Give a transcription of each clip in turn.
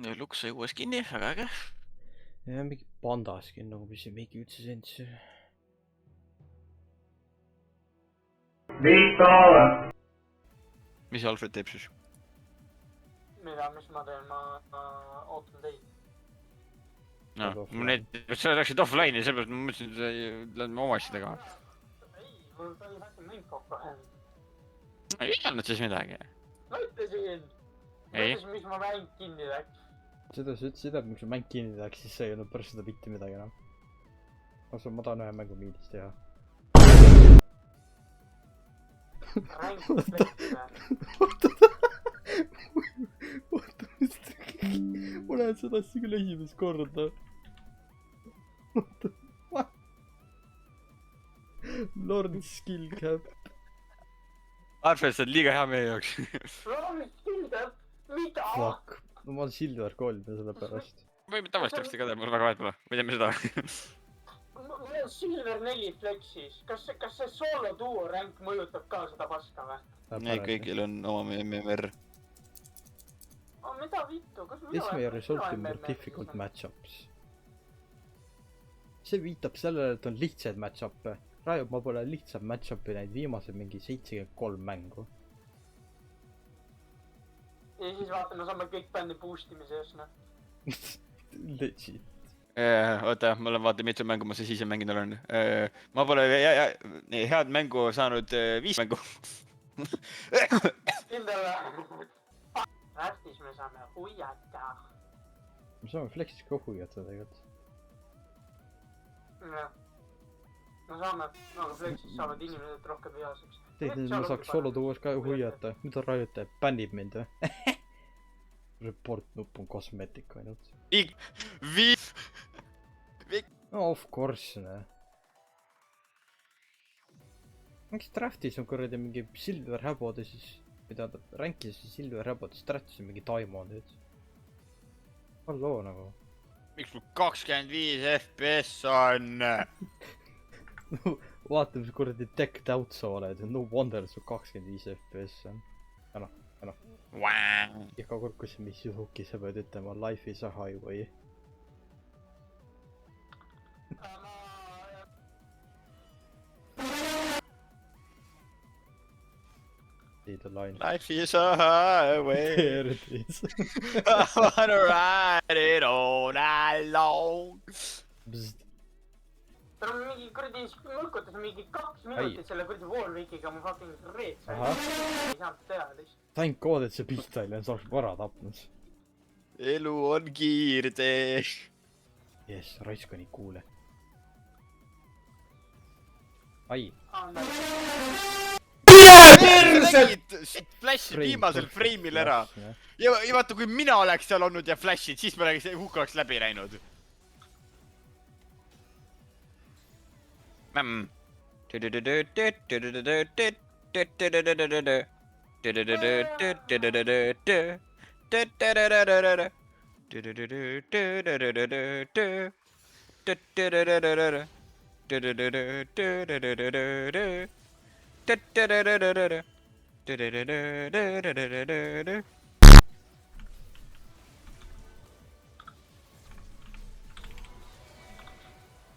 Luks sai uues kinni, väga äge. Ja mingi pandaskin nagu, mis ei mingi üldse sensi. Mis Alfred teeb siis? Mis ma teen, ma ootan teid. No, sa läksid offline'i, sellepärast ma mõtlesin, et lähme oma asjadega. Ei, mul sai hästi mäng kokku. Ei olnud siis midagi. Ma ütlesin! Mis ma mäng kinni läks. Seda sa ütlesid, et miks mäng kinni läks, siis sa ei olnud pärast seda mitte midagi enam. Ma tahan ühe mängu miilis teha. Oota, mis tegi? Ma näen seda asja küll esimest korda. Lord Skill Cap. Alfred, sa oled liiga hea meie jaoks. Lord Skill Cap? Mida? Fuck. No ma olen Silver Gold ja selle pärast. Võime tavalist teksti ka teha, mul väga vahet pole. Või teeme seda. Ma olen Silver 4 Flexis. Kas see solo duo rank mõjutab ka seda paska või? Ei, kõigil on oma MMR. Mida vittu? This may result in more difficult match-ups. See viitab sellele, et on lihtsaid match-up'e. Raiub, ma pole lihtsam match-up'i näinud viimased mingi 73 mängu. Ja siis vaata, me saame kõik bändi boostimise ees, noh. Legit. Oota, ma olen vaata mitu mängu ma siis ise mänginud olen. Ma pole head mängu saanud 5 mängu. Kindel või? Rähtis me saame huiata. Me saame Flexis ka huiata tegelikult. Jah. Me saame, aga Flexis saavad inimesed rohkem vihaseks. Tegelikult ma saaks solo tuues ka huiata. Mida Raiut teeb? Bännib mind või? Report nupp on kosmeetik ainult. No of course, ne. Miks draftis on kuradi mingi Silver häbode siis, mida ta rankis Silver häbode, siis draftis on mingi Daimo nüüd. Halloo nagu. Miks mul 25 FPS on? Vaata, mis kuradi decked out sa oled, no wonder sul 25 FPS on. Iga kord, kui sa mis juhuki, sa pead ütlema life is a highway. See the line. Life is a highway. There it is. I wanna ride it all night long. tal on mingi kuradi mõlkutas mingi 2 minutit selle kuradi Warwickiga mu fucking reed sai. Ei saanud teha lihtsalt. Thank God, et see pihta oli, sa oleks vara tapnud. Elu on kiirtee. Jess, raisk on nii kuule. Ai. Flash'id viimasel frame'il ära. Ja vaata, kui mina oleks seal olnud ja flash'id, siis ma hukk oleks läbi läinud.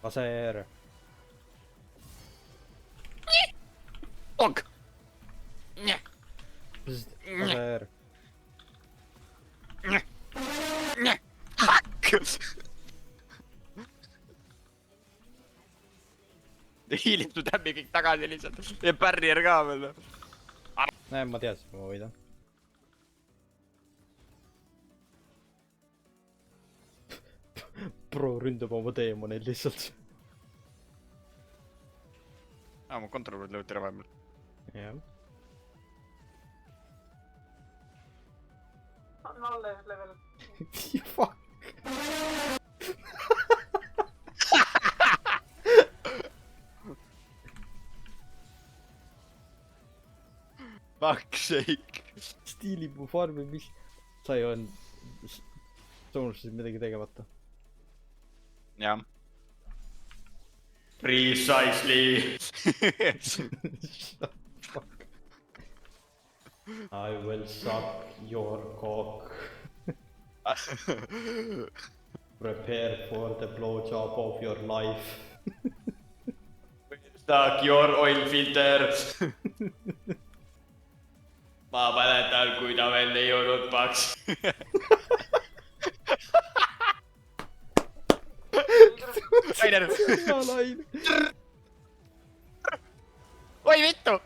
Laser. Ok. Laser. Hiilib su tämmi kõik tagasi lihtsalt. Ja barrier ka veel. Näe, ma teadsin, ma võidan. Pro ründab oma teemoneid lihtsalt. Ma kontrollurid lõud tere vahepeal. Jah. On alles level. Fuck. Fuck sake. Stiilib mu farmi, mis sai on unustasid midagi tegemata. Jah. Precisely. Fuck. I will suck your cock. Prepare for the blowjob of your life. Stuck your oil filter. Ma mäletan, kui ta veel ei olnud paks. Rainer. hea laine. Oi vittu!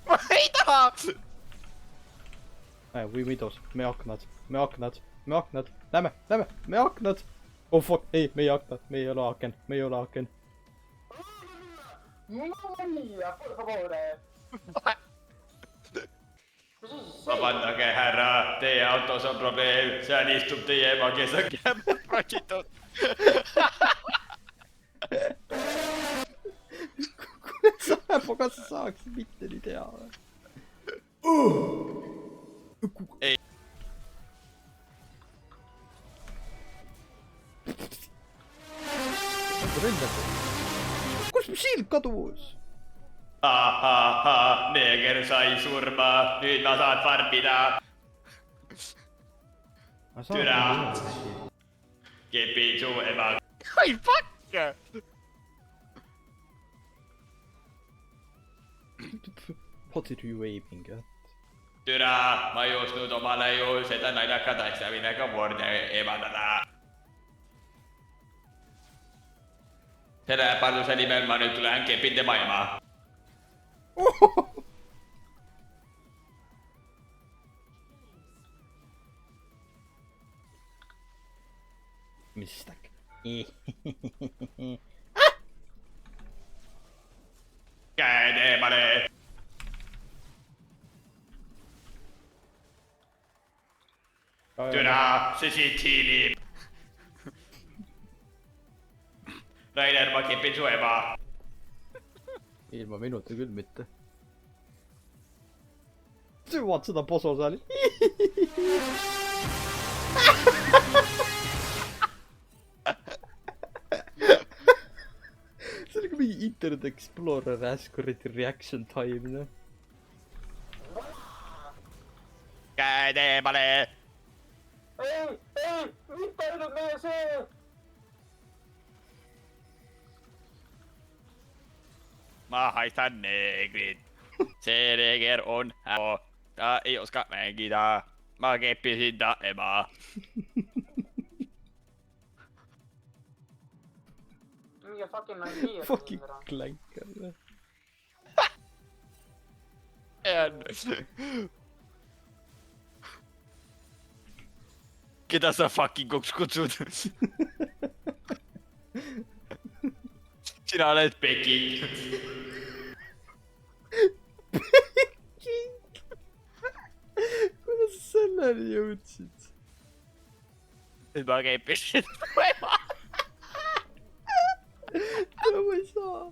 Ma ei taha! Või midos, me aknad. Lähme, me aknad. Oh fuck, ei, meie aknad, me ei ole aken. Maria, por favor. Vabandage, härra, teie autos on probleem. Seal istub teie ema, kes on kämmal prakitud. Kas sa saaksid mitte nii teha või? Ei. Kus mu sild kadus? Neeger sai surma, nüüd ma saan farmida. Türa. Kepin su ema. Oi, fuck! What are you aiming at? Türa, ma ei ostnud omale ju seda naljakat asja, millega Warne eemaldada. Selle äparduse nimel ma nüüd tulen kepin tema ema. Mistak. Käed eemale! Türa, see siit hiilib. Rainer, ma kipin su ema. Ilma minuta küll mitte. Sa vaat seda poso seal. See oli ka mingi Internet Explorer Ascoriti reaction time, noh. Käed eemale! Ei, mitte ainult meie see. Ma haistan neegrit. See neeger on häo. Ta ei oska mängida. Ma keppisin ta ema. Mingi fucking idea. Fucking klänker. Keda sa fucking koks kutsud? Sina oled Peking. Kuidas sa selleni jõudsid? Nüüd ma keppisin su ema. Täna ma ei saa.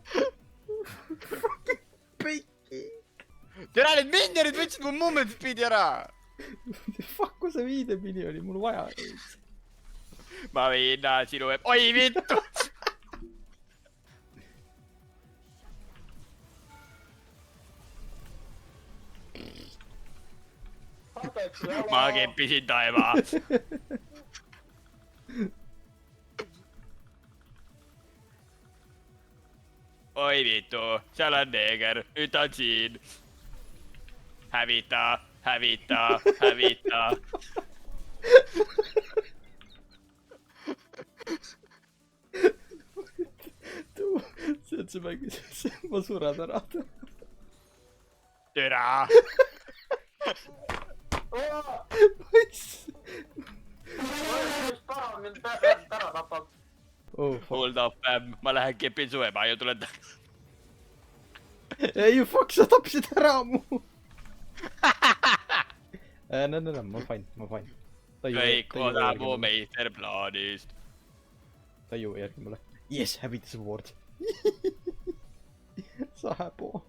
Fucking Peking. Tere, need minderid võtsid mu moment speedi ära. Fuck, kui see viidepidi oli mul vaja. Ma viin sinu ema. Oi vittu. Ma keppisin ta ema. Oi vittu, seal on neeger, nüüd ta on siin. Hävita. See, et see mängis, ma suren ära. Türa. Mis paha mind ära tapab. Hold up, ma lähen kepin su ema ja tulen tagasi. Ei, fuck, sa tapsid ära mu. No, ma fine. Kõik osa mu meisterplaanist. Ta ei jõua järgi mulle. Yes, hävitas award. Sa häbo.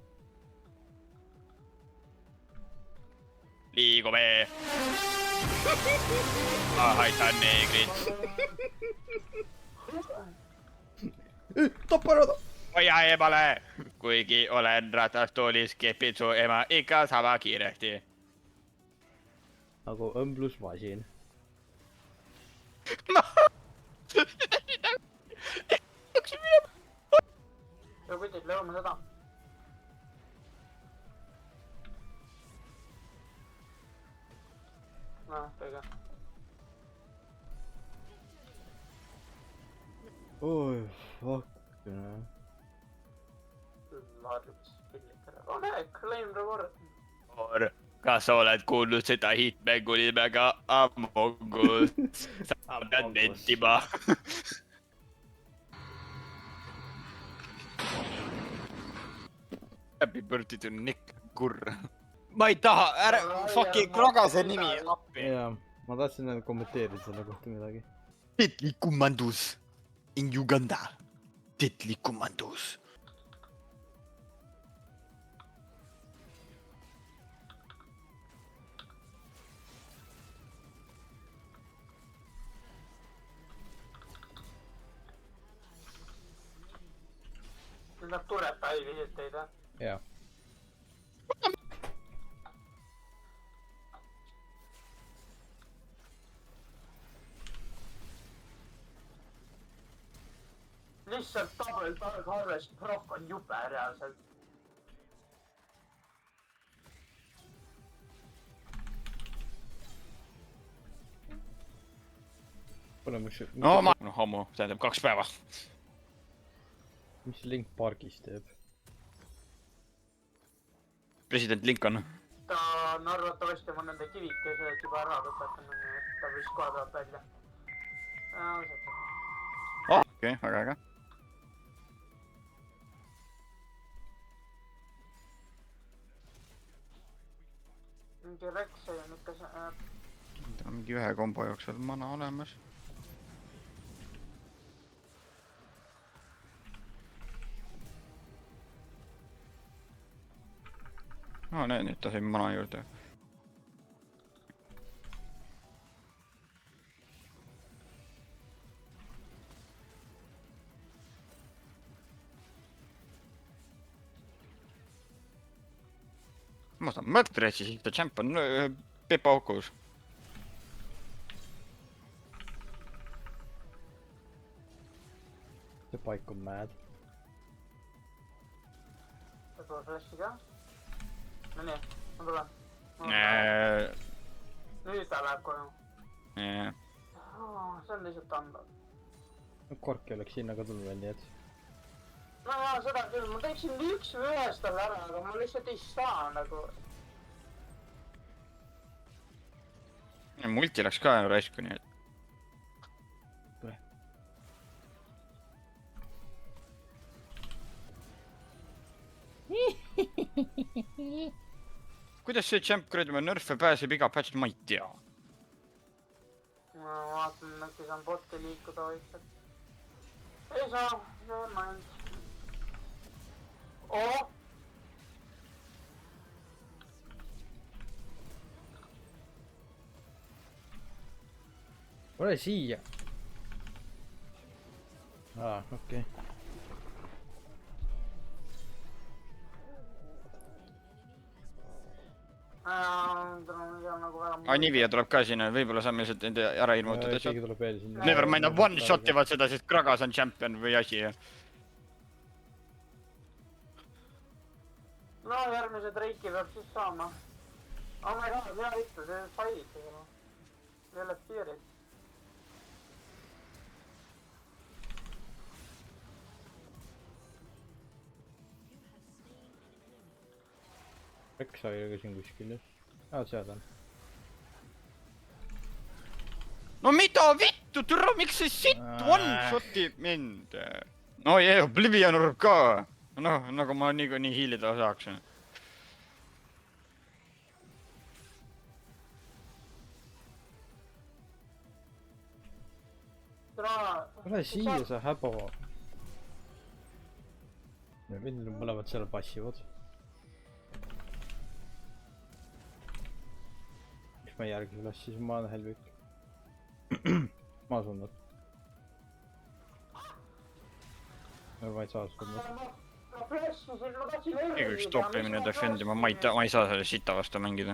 Liigume. Ma haitan neegrit. Tapa ära ta. Hoia eemale. Kuigi olen ratastoolis, kepin su ema ikka sama kiiresti. Nagu õmblusmasin. ja kutid, lõume seda. Kõige. oi, fuck. Larvis, pillikere. Claim reward. Kas sa oled kuulnud seda hitmängu nimega Among Us? Sa pead nentima. Happy birthday to Nick Kurr. Ma ei taha, ära fucking kragase nimi appi. jaa, ma tahtsin ainult kommenteerida selle kohta midagi. Deadly Commandos in Uganda. Deadly Commandos. Nad tureta ei viisid teid, jah? jaa. Lihtsalt double dark harvest proc on jupe reaalselt. Pole mis... No ma... No hommu, tähendab 2 päeva. Mis Link Parkis teeb? President Lincoln. Ta on arvatavasti mu nende kivikesed juba ära lõpetanud, nii et ta vist kohe tuleb välja. Okei, väga äge. Mingi Rex ei on ikka see... Ta on mingi ühe kombo jooksul mana olemas. No näe, nüüd ta sai mana juurde. Ma saan mõtled siis, ta champ on Pepa Okus. see paik on mad. Võib-olla flashi ka? No nii, ma tulen. Nüüd ta läheb koju. See on lihtsalt anda. Korki oleks sinna ka tulnud veel, nii et... No jaa, seda küll. Ma teeksin üks või ühest talle ära, aga ma lihtsalt ei saa nagu... Multi läks ka raisku, nii et... Kuidas see champ kuradi oma nörfe pääseb iga patch, ma ei tea. Ma vaatan, äkki saan botti liikuda vaikselt. Ei saa, never mind. Oo! Ole siia! Okei. Nivia tuleb ka sinna, võib-olla saame lihtsalt nende ära ilmutada. Keegi tuleb veel sinna. Nevermind, nad one-shot ivad seda, sest Kragas on champion või asi. No järgmise Drake'i peab siis saama. Oh my god, hea ikka, see fight. Jälle piirid. Reksa ei ole siin kuskil, jah? Seal on. No mida vittu, türa, miks see sitt one-shoti mind? No jee, Oblivion urb ka. Noh, nagu ma nii hiilida saaks. Ole siia, sa häbo. Meil mõlemad seal passivad. Miks ma ei järgi üles, siis ma olen helvik. Ma sunnad. Ma ei saa sunnad. Ega üks topimine defendima, ma ei saa selle sita vastu mängida.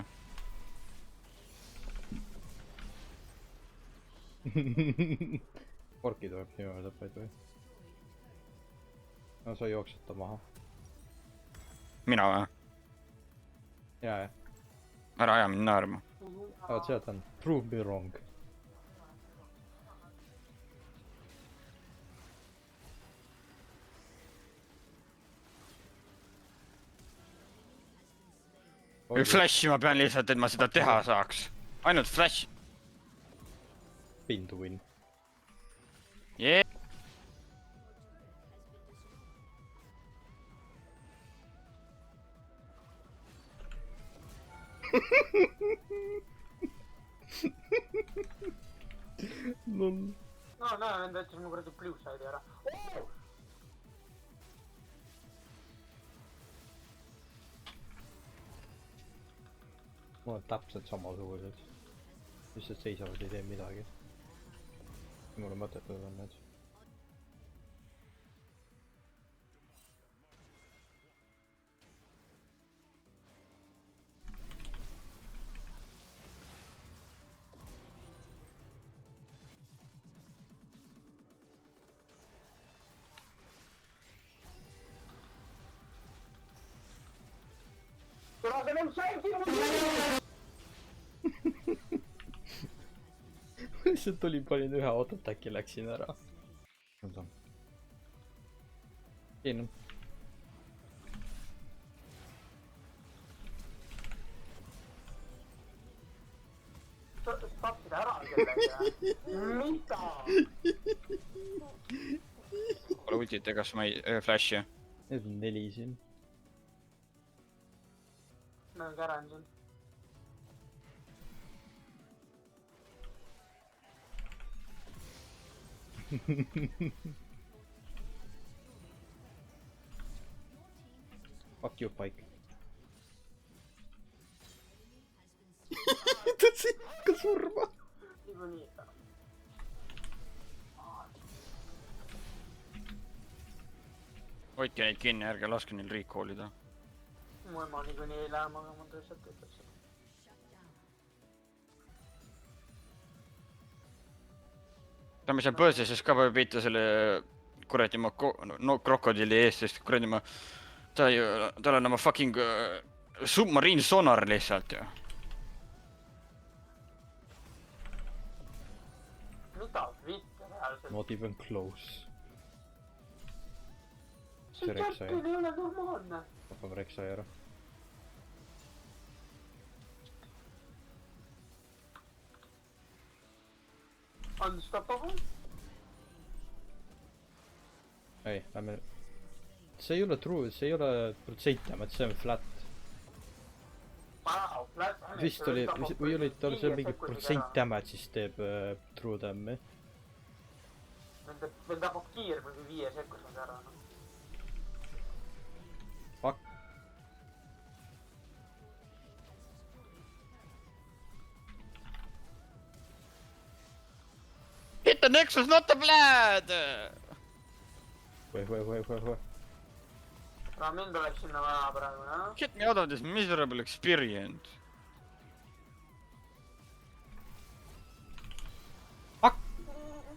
Korki tuleb sinu juurde tappaid või? No sa jooksed ta maha. mina või? Jaa. Ära aja mind naerma. Vaat sealt on prove me wrong. Või flash'i ma pean lihtsalt, et ma seda teha saaks. Ainult flash. Pin to win. Yeah. Lol. no näe, enda ütles mu kuradi blue side'i ära. Mul on täpselt samasugused. Lihtsalt seisavad, ei tee midagi. Mulle mõttetud on need. Tule see on side'i! Lihtsalt tulin, panin ühe autot, äkki läksin ära. Siin on. Tapsida ära sellega. Mida? Pole ultit ega kas ma ei flash'i. Need on 4 siin. Ma käran siin. Fuck you, Pike. Tahtsin ikka surma. Niikuinii. Hoidke neid kinni, ärge laske neil recall'ida. Mu ema niikuinii ei lähe magama, ta lihtsalt ütleb seda. Saame seal põõsases ka peab peita selle kuradi ma krokodilli eest, sest kuradi ma tal on oma fucking submariin sonar lihtsalt ju. Mida vitte reaalselt? Not even close. See käpkel ei ole normaalne. Tapame Reksa ära. Unstoppable? Ei, lähme. See ei ole true, see ei ole protsentama, et see on flat. Wow, flat damage. Vist oli, või oli tal seal mingi protsent damage, siis teeb true damage. Veel tapab kiiremini 5 sekundit ära. Fuck. Hit the Nexus, not the Vlad! Või. Mind oleks sinna vaja praegu, jah? Get me out of this miserable experience. Fuck!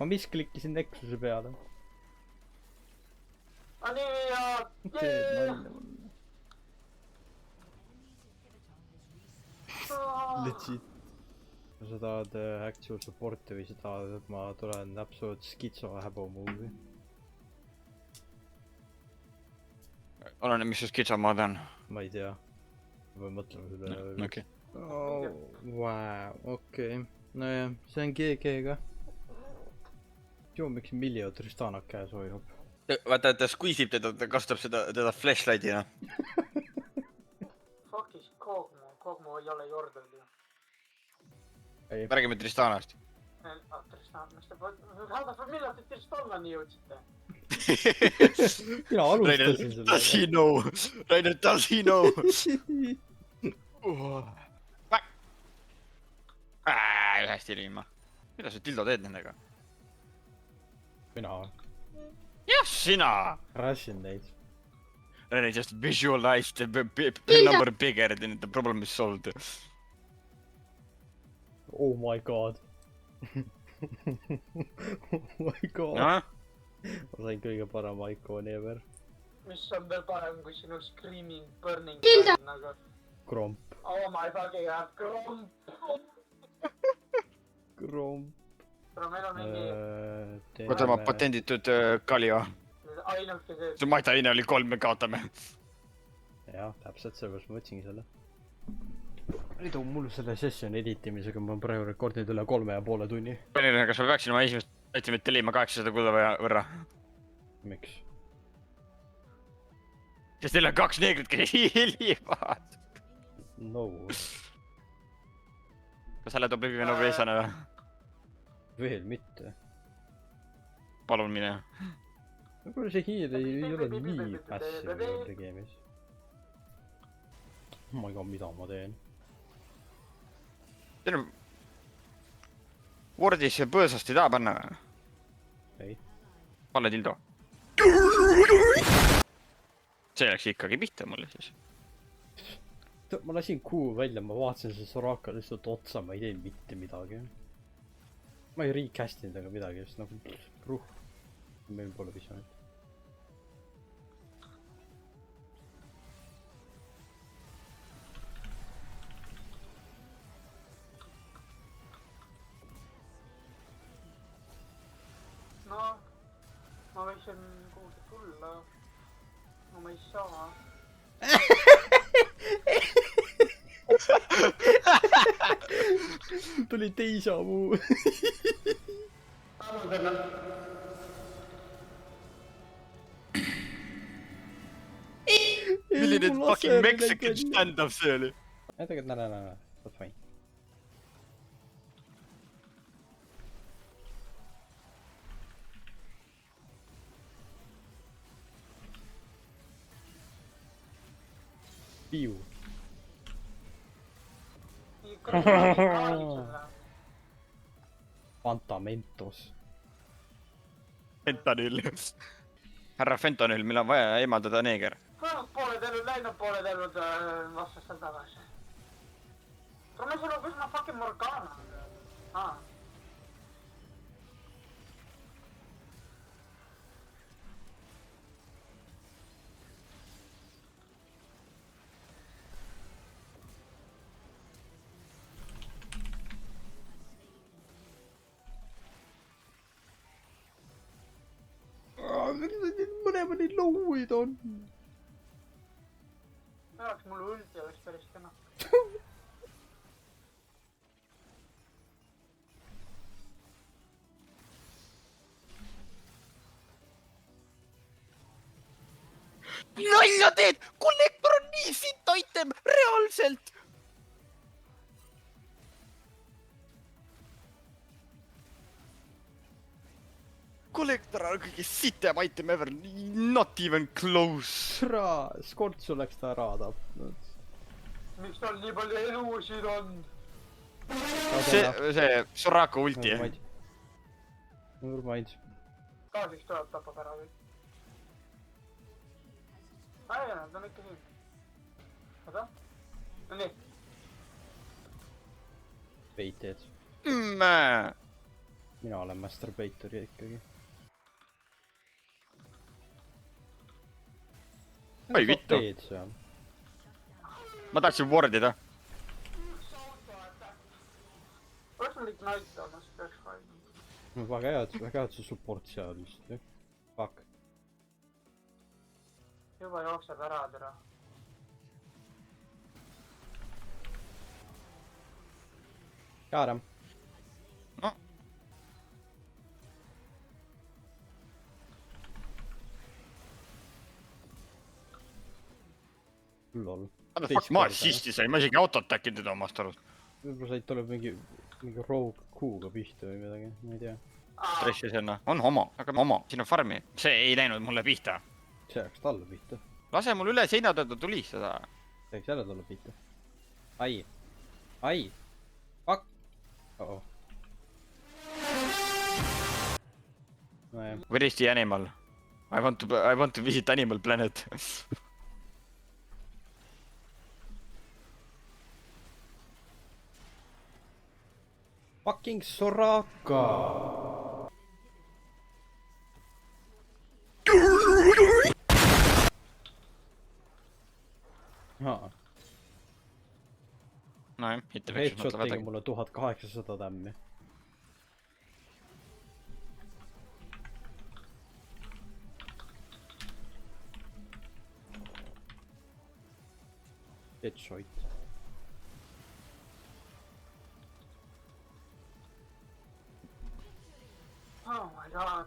Ma misklikkisin Nexuse peale. Nii ja... Legit. Kui sa tahad actual support'i või sa tahad, et ma tulen absoluut skitso häbomuuvi. Oleneb, mis su skitsomaad on. Ma ei tea. Ma pean mõtlema seda. Okei. Vau, okei. Nojah, see on GG-ga. Joo, miks Miljo Tristana käes hoiab? Vaata, ta squeeze ib teda, ta kasutab seda flashlight'ina. Fuckis Kogmo ei ole Jordan ju. Räägime Tristanast. Tristan, mis te... Millal te Tristanani jõudsite? Mina alustasin selle. Does he know? Rainer, does he know? Hästi ilma. Mida sa Tildo teed nendega? Mina või? Jah, sina! Crashin neid. Rainer just visualized the number bigger than the problem is solved. Oh my god. Oh my god. noh , Ma sain kõige parema ikooni ever. mis on veel parem kui sinu screaming, burning nagu. Kromp. Oh my fucking god, kromp. Kromp. Pero meil on mingi võta oma patenditud Kaljo . ainuke see. see maitaine oli 3, me kaotame . jah , täpselt sellepärast ma võtsingi selle . nüüd on mul selle session editimisega , ma praegu rekordinud üle 3,5 tunni . kas ma peaksin oma esimest itemit tellima 800 kulda võrra ? miks ? sest teil on 2 neegrit , kes helivad . no , kas sa oled Oblivion Noblesana või ? veel mitte . palun mine . võib-olla see hiir ei ole nii passive tegemis . ma ei tea , mida ma teen . teil on . Wordis põõsast ei taha panna või ? ei . Palle tildo . see läks ikkagi pihta mulle siis . ma lasin kuu välja , ma vaatasin see Soraka lihtsalt otsa , ma ei teinud mitte midagi . ma ei recast inud ega midagi , just nagu ruh . meil pole visioonit . no , ma võiksin kuhugi tulla . no ma ei saa . tuli déjà vu . milline fucking Mexican stand-up see oli ? ei tegelikult näe , that's fine . Piu . Fantamentos . Fentanüül . härra Fentanüül , meil on vaja eemaldada neeger . pooled elud läinud , pooled elud vastastel tagasi . tule sulle , kus ma fucking Morgana on ? mõlemad nii low'id on . oleks mul ulti oleks päris kena . nalja teed , kollektor on nii sitt item , reaalselt . kollektor on kõige sitem item ever , not even close . Skortsu läks ta ära tapnud . miks tal nii palju elusid on ? see Soraka ulti . Nevermind . gaasiks tuleb , tapab ära kõik . ei , nad on ikka siin . oota . no nii . Baited . mina olen masturbator ikkagi . oi vittu , ma tahtsin wardida . oleks mul ikka naist olnud , siis peaks valima . väga hea , et see support seal vist , jah . Fuck . juba jookseb ära , tere . Jaaram . noh , lol . ma assisti sain , ma isegi autot äkki teda omast arust . võib-olla said , tuleb mingi rogue Q-ga pihta või midagi , ma ei tea . stressi sinna , on homo , aga homo , siin on farmi . see ei läinud mulle pihta . see läks talle pihta . lase mul üle seina tõttu tulistada . see läks jälle talle pihta . ai . ai . Fuck . oh . nojah . Where is the animal ? I want to visit Animal Planet . Fucking Soraka! Aa, nojah, hittefiksus headshot mõtleb tegi edasi. mulle 1800 tämmi. Headshot. Oh my god.